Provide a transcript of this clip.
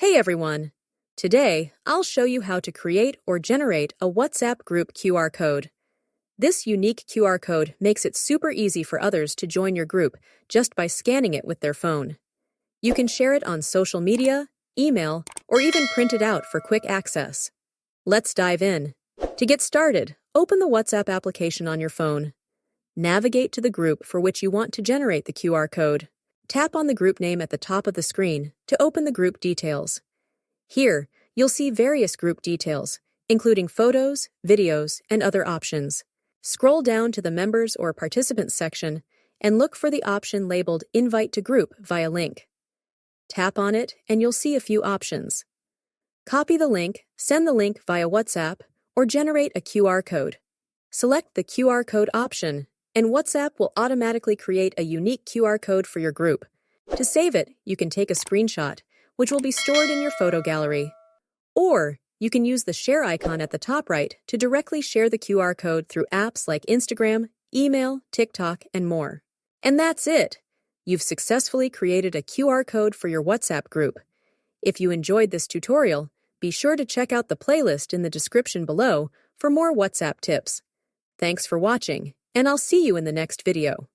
Hey everyone! Today, I'll show you how to create or generate a WhatsApp group QR code. This unique QR code makes it super easy for others to join your group just by scanning it with their phone. You can share it on social media, email, or even print it out for quick access. Let's dive in. To get started, open the WhatsApp application on your phone. Navigate to the group for which you want to generate the QR code. Tap on the group name at the top of the screen to open the group details. Here, you'll see various group details, including photos, videos, and other options. Scroll down to the Members or Participants section and look for the option labeled Invite to Group via link. Tap on it and you'll see a few options. Copy the link, send the link via WhatsApp, or generate a QR code. Select the QR code option, and WhatsApp will automatically create a unique QR code for your group. To save it, you can take a screenshot, which will be stored in your photo gallery. Or you can use the share icon at the top right to directly share the QR code through apps like Instagram, email, TikTok, and more. And that's it! You've successfully created a QR code for your WhatsApp group. If you enjoyed this tutorial, be sure to check out the playlist in the description below for more WhatsApp tips. Thanks for watching, and I'll see you in the next video.